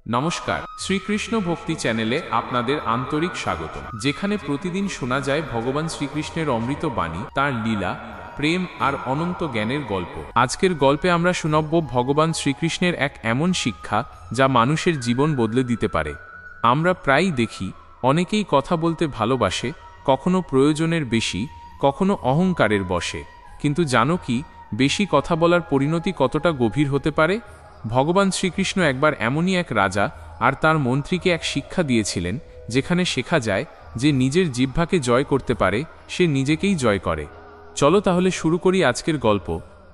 নমস্কার, শ্রীকৃষ্ণ ভক্তি চ্যানেলে আপনাদের আন্তরিক স্বাগত, যেখানে প্রতিদিন শোনা যায় ভগবান শ্রীকৃষ্ণের অমৃত বাণী, তার লীলা, প্রেম আর অনন্ত জ্ঞানের গল্প। আজকের গল্পে আমরা শুনব ভগবান শ্রীকৃষ্ণের এক এমন শিক্ষা যা মানুষের জীবন বদলে দিতে পারে। আমরা প্রায়ই দেখি অনেকেই কথা বলতে ভালোবাসে, কখনো প্রয়োজনের বেশি, কখনো অহংকারের বশে। কিন্তু জানো কি, বেশি কথা বলার পরিণতি কতটা গভীর হতে পারে? ভগবান শ্রীকৃষ্ণ একবার এমনই এক রাজা আর তার মন্ত্রীকে এক শিক্ষা দিয়েছিলেন, যেখানে শেখা যায় যে নিজের জিহ্বাকে জয় করতে পারে সে নিজেকেই জয় করে। চলো তাহলে শুরু করি আজকের গল্প।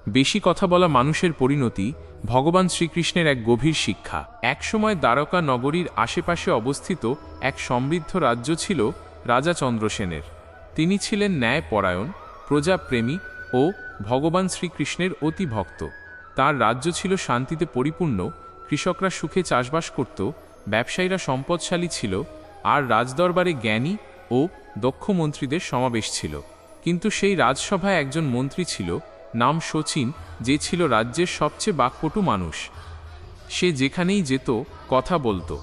বেশি কথা বলা মানুষের পরিণতি, ভগবান শ্রীকৃষ্ণের এক গভীর শিক্ষা। একসময় দ্বারকা নগরীর আশেপাশে অবস্থিত এক সমৃদ্ধ রাজ্য ছিল রাজা চন্দ্রসেনের। তিনি ছিলেন ন্যায়পরায়ণ, প্রজাপ্রেমী ও ভগবান শ্রীকৃষ্ণের অতি ভক্ত। তার রাজ্য ছিল শান্তিতে পরিপূর্ণ, কৃষকরা সুখে চাষবাস করত, ব্যবসায়ীরা সম্পদশালী ছিল, আর রাজদরবারে জ্ঞানী ও দক্ষ মন্ত্রীদের সমাবেশ ছিল। কিন্তু সেই রাজসভায় একজন মন্ত্রী ছিল, নাম শচীন, যে ছিল রাজ্যের সবচেয়ে বাকপটু মানুষ। সে যেখানেই যেত কথা বলতো,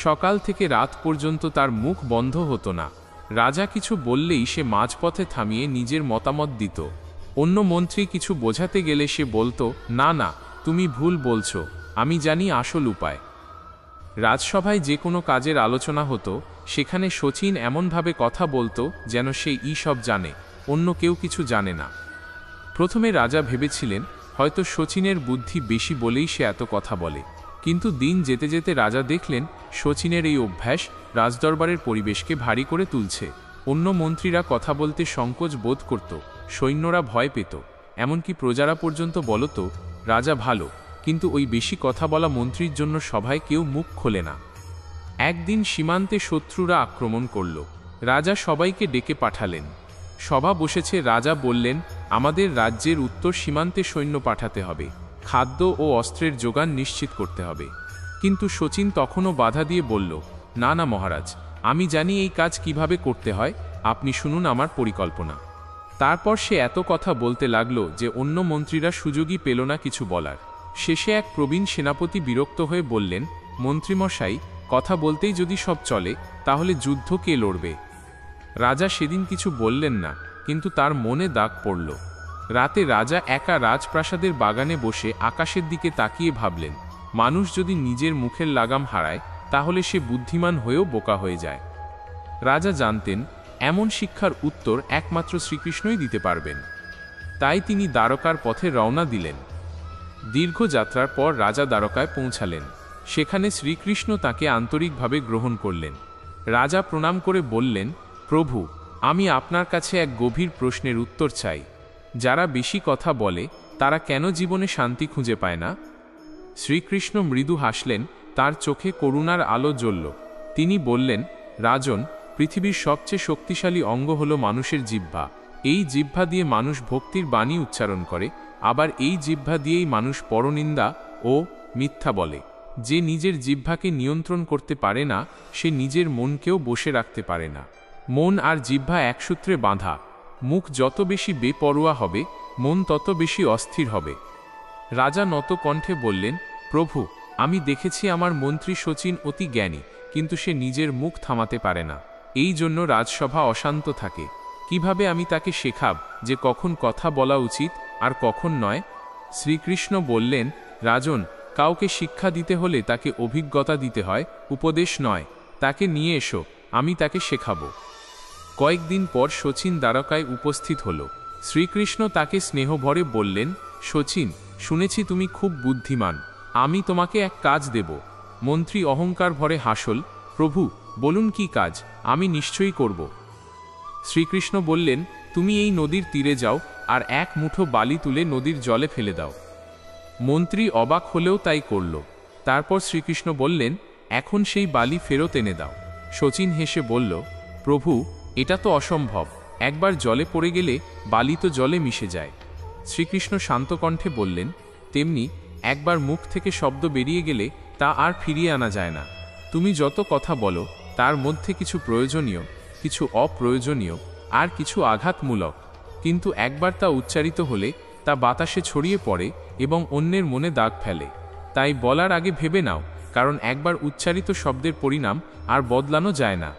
সকাল থেকে রাত পর্যন্ত তার মুখ বন্ধ হতো না। রাজা কিছু বললেই সে মাঝপথে থামিয়ে নিজের মতামত দিত। অন্য মন্ত্রী কিছু বোঝাতে গেলে সে বলতো, না না, তুমি ভুল বলছো, আমি জানি আসল উপায়। রাজসভায় যে কোনো কাজের আলোচনা হতো, সেখানে শচীন এমনভাবে কথা বলতো যেন সে সব জানে, অন্য কেউ কিছু জানে না। প্রথমে রাজা ভেবেছিলেন হয়তো শচীনের বুদ্ধি বেশি বলেই সে এত কথা বলে। কিন্তু দিন যেতে যেতে রাজা দেখলেন শচীনের এই অভ্যাস রাজদরবারের পরিবেশকে ভারী করে তুলছে। অন্য মন্ত্রীরা কথা বলতে সংকোচ বোধ করত, সৈন্যরা ভয় পেত, এমনকি প্রজারা পর্যন্ত বলতো রাজা ভালো, কিন্তু ওই বেশি কথা বলা মন্ত্রীর জন্য সভায় কেউ মুখ খোলে না। একদিন সীমান্তে শত্রুরা আক্রমণ করল। রাজা সবাইকে ডেকে পাঠালেন। সভা বসেছে। রাজা বললেন, আমাদের রাজ্যের উত্তর সীমান্তে সৈন্য পাঠাতে হবে, খাদ্য ও অস্ত্রের যোগান নিশ্চিত করতে হবে। কিন্তু শচীন তখনও বাধা দিয়ে বলল, না না মহারাজ, আমি জানি এই কাজ কিভাবে করতে হয়, আপনি শুনুন আমার পরিকল্পনা। তারপর সে এত কথা বলতে লাগলো যে অন্য মন্ত্রীরা সুযোগই পেল না কিছু বলার। শেষে এক প্রবীণ সেনাপতি বিরক্ত হয়ে বললেন, মন্ত্রীমশাই, কথা বলতেই যদি সব চলে, তাহলে যুদ্ধ কে লড়বে? রাজা সেদিন কিছু বললেন না, কিন্তু তার মনে দাগ পড়ল। রাতে রাজা একা রাজপ্রাসাদের বাগানে বসে আকাশের দিকে তাকিয়ে ভাবলেন, মানুষ যদি নিজের মুখের লাগাম হারায়, তাহলে সে বুদ্ধিমান হয়েও বোকা হয়ে যায়। রাজা জানতেন এমন শিক্ষার উত্তর একমাত্র শ্রীকৃষ্ণই দিতে পারবেন। তাই তিনি দ্বারকার পথে রওনা দিলেন। দীর্ঘ যাত্রার পর রাজা দ্বারকায় পৌঁছালেন। সেখানে শ্রীকৃষ্ণ তাকে আন্তরিকভাবে গ্রহণ করলেন। রাজা প্রণাম করে বললেন, প্রভু, আমি আপনার কাছে এক গভীর প্রশ্নের উত্তর চাই। যারা বেশি কথা বলে তারা কেন জীবনে শান্তি খুঁজে পায় না? শ্রীকৃষ্ণ মৃদু হাসলেন, তার চোখে করুণার আলো জ্বলল। তিনি বললেন, রাজন, পৃথিবীর সবচেয়ে শক্তিশালী অঙ্গ হল মানুষের জিহ্বা। এই জিহ্বা দিয়ে মানুষ ভক্তির বাণী উচ্চারণ করে, আবার এই জিহ্বা দিয়েই মানুষ পরনিন্দা ও মিথ্যা বলে। যে নিজের জিহ্বাকে নিয়ন্ত্রণ করতে পারে না, সে নিজের মনকেও বসে রাখতে পারে না। মন আর জিহ্বা এক সূত্রে বাঁধা। মুখ যত বেশি বেপরোয়া হবে, মন তত বেশি অস্থির হবে। রাজা নত কণ্ঠে বললেন, প্রভু, আমি দেখেছি আমার মন্ত্রী শচীন অতি জ্ঞানী, কিন্তু সে নিজের মুখ থামাতে পারে না। এই জন্য রাজসভা অশান্ত থাকে। কিভাবে আমি তাকে শেখাব যে কখন কথা বলা উচিত আর কখন নয়? শ্রীকৃষ্ণ বললেন, রাজন, কাউকে শিক্ষা দিতে হলে তাকে অভিজ্ঞতা দিতে হয়, উপদেশ নয়। তাকে নিয়ে এসো, আমি তাকে শেখাবো। কয়েকদিন পর শচীন দ্বারকায় উপস্থিত হল। শ্রীকৃষ্ণ তাকে স্নেহভরে বললেন, শচীন, শুনেছি তুমি খুব বুদ্ধিমান, আমি তোমাকে এক কাজ দেব। মন্ত্রী অহংকার ভরে হাসল, প্রভু, বলুন কি কাজ, আমি নিশ্চয়ই করব। শ্রীকৃষ্ণ বললেন, তুমি এই নদীর তীরে যাও আর এক মুঠো বালি তুলে নদীর জলে ফেলে দাও। মন্ত্রী অবাক হলেও তাই করল। তারপর শ্রীকৃষ্ণ বললেন, এখন সেই বালি ফেরত এনে দাও। শচীন হেসে বলল, প্রভু, এটা তো অসম্ভব, একবার জলে পড়ে গেলে বালি তো জলে মিশে যায়। শ্রীকৃষ্ণ শান্ত কণ্ঠে বললেন, তেমনি একবার মুখ থেকে শব্দ বেরিয়ে গেলে তা আর ফিরিয়ে আনা যায় না। তুমি যত কথা বলো, তার মধ্যে কিছু প্রয়োজনীয়, কিছু অপ্রয়োজনীয়, আর কিছু আঘাতমূলক, কিন্তু একবার তা উচ্চারিত হলে তা বাতাসে ছড়িয়ে পড়ে এবং অন্যের মনে দাগ ফেলে। তাই বলার আগে ভেবে নাও, কারণ একবার উচ্চারিত শব্দের পরিণাম আর বদলানো যায় না।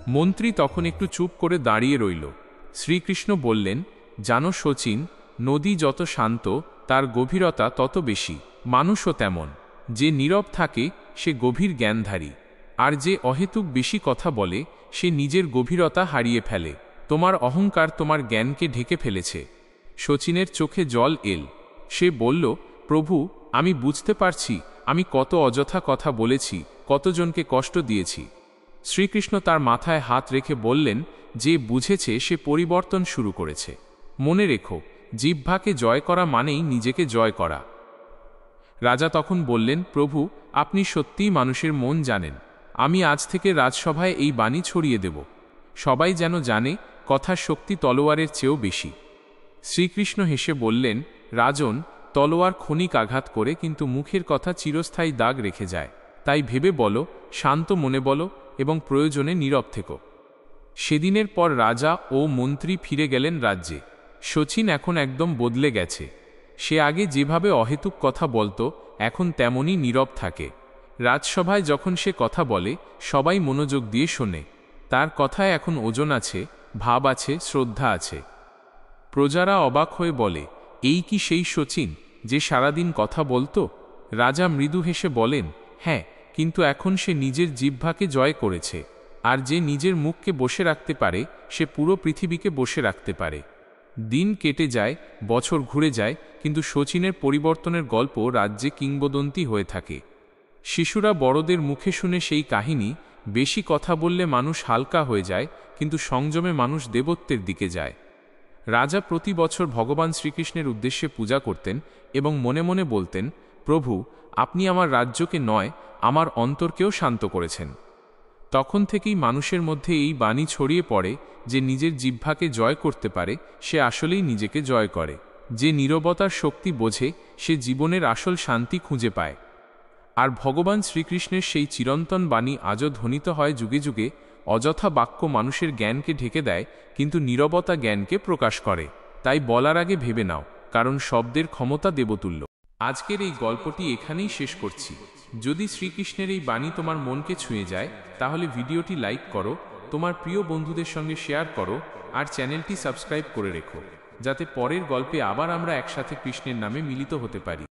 মন্ত্রী তখন একটু চুপ করে দাঁড়িয়ে রইল। শ্রীকৃষ্ণ বললেন, জানো শচীন, নদী যত শান্ত তার গভীরতা তত বেশি। মানুষও তেমন। যে নীরব থাকে সে গভীর জ্ঞানধারী, আর যে অহেতুক বেশি কথা বলে সে নিজের গভীরতা হারিয়ে ফেলে। তোমার অহংকার তোমার জ্ঞানকে ঢেকে ফেলেছে। শচীনের চোখে জল এল। সে বলল, প্রভু, আমি বুঝতে পারছি আমি কত অযথা কথা বলেছি, কতজনকে কষ্ট দিয়েছি। শ্রীকৃষ্ণ তার মাথায় হাত রেখে বললেন, যে বুঝেছে সে পরিবর্তন শুরু করেছে। মনে রেখো, জিহ্বাকে জয় করা মানেই নিজেকে জয় করা। রাজা তখন বললেন, প্রভু, আপনি সত্যিই মানুষের মন জানেন। আমি আজ থেকে রাজসভায় এই বাণী ছড়িয়ে দেব। সবাই যেন জানে কথার শক্তি তলোয়ারের চেয়েও বেশি। শ্রীকৃষ্ণ হেসে বললেন, রাজন, তলোয়ার ক্ষণিক আঘাত করে কিন্তু মুখের কথা চিরস্থায়ী দাগ রেখে যায়। তাই ভেবে বলো, শান্ত মনে বলো এবং প্রয়োজনে নীরব থেকো। সেদিনের পর রাজা ও মন্ত্রী ফিরে গেলেন রাজ্যে। শচীন এখন একদম বদলে গেছে। সে আগে যেভাবে অহেতুক কথা বলতো এখন তেমনই নীরব থাকে। রাজসভায় যখন সে কথা বলে সবাই মনোযোগ দিয়ে শোনে। তার কথায় এখন ওজন আছে, ভাব আছে, শ্রদ্ধা আছে। প্রজারা অবাক হয়ে বলে, এই কি সেই শচীন যে সারাদিন কথা বলতো? রাজা মৃদু হেসে বলেন, হ্যাঁ, কিন্তু এখন সে নিজের জিহ্বাকে জয় করেছে। আর যে নিজের মুখকে বসে রাখতে পারে সে পুরো পৃথিবীকে বসে রাখতে পারে। দিন কেটে যায়, বছর ঘুরে যায়, কিন্তু শচীনের পরিবর্তনের গল্প রাজ্যে কিংবদন্তি হয়ে থাকে। শিশুরা বড়দের মুখে শুনে সেই কাহিনী, বেশি কথা বললে মানুষ হালকা হয়ে যায়, কিন্তু সংযমে মানুষ দেবত্বের দিকে যায়। রাজা প্রতি বছর ভগবান শ্রীকৃষ্ণের উদ্দেশ্যে পূজা করতেন এবং মনে মনে বলতেন, প্রভু, আপনি আমার রাজ্যকে নয়, আমার অন্তরকেও শান্ত করেছেন। তখন থেকেই মানুষের মধ্যে এই বাণী ছড়িয়ে পড়ে যে নিজের জিহ্বাকে জয় করতে পারে সে আসলেই নিজেকে জয় করে। যে নীরবতার শক্তি বোঝে সে জীবনের আসল শান্তি খুঁজে পায়। আর ভগবান শ্রীকৃষ্ণের সেই চিরন্তন বাণী আজও ধ্বনিত হয় যুগে যুগে। অযথা বাক্য মানুষের জ্ঞানকে ঢেকে দেয়, কিন্তু নীরবতা জ্ঞানকে প্রকাশ করে। তাই বলার আগে ভেবে নাও, কারণ শব্দের ক্ষমতা দেবতুল্য। আজকের এই গল্পটি এখানেই শেষ করছি। যদি শ্রীকৃষ্ণের এই বাণী তোমার মনকে ছুঁয়ে যায় তাহলে ভিডিওটি লাইক করো, তোমার প্রিয় বন্ধুদের সঙ্গে শেয়ার করো, আর চ্যানেলটি সাবস্ক্রাইব করে রেখো, যাতে পরের গল্পে আবার আমরা একসাথে কৃষ্ণের নামে মিলিত হতে পারি।